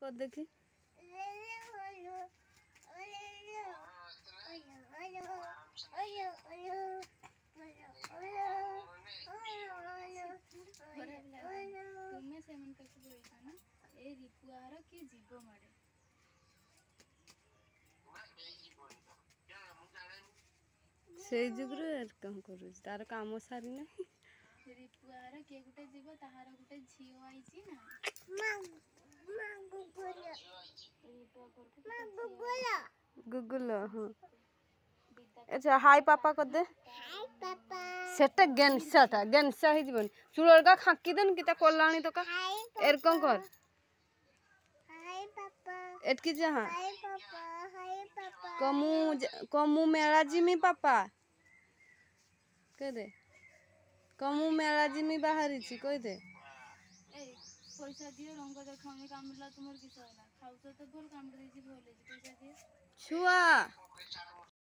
कर देखी तुम्हें से मन कसे बोलता ना ए रिपुआर के जीव मारे से जुगरे कम करू तार काम सारी ना रिपुआर के गुटे जीव ताहार गुटे झियो आइची ना गूगल हाँ अच्छा हाय पापा कर दे सेटा गेनसा ही जीवन चुलड़का खाकी देन किता कोलाणी तो का एर कौन कर हाय पापा एटकी जहां हाय पापा कमु मेला जिमी पापा कह दे कमु मेला जिमी बाहरी छी कह दे ए पैसा दियो रंग देखामी काम मिला तुमर किस होला खाउ तो भल काम कर दी भल पैसा दियो छुआ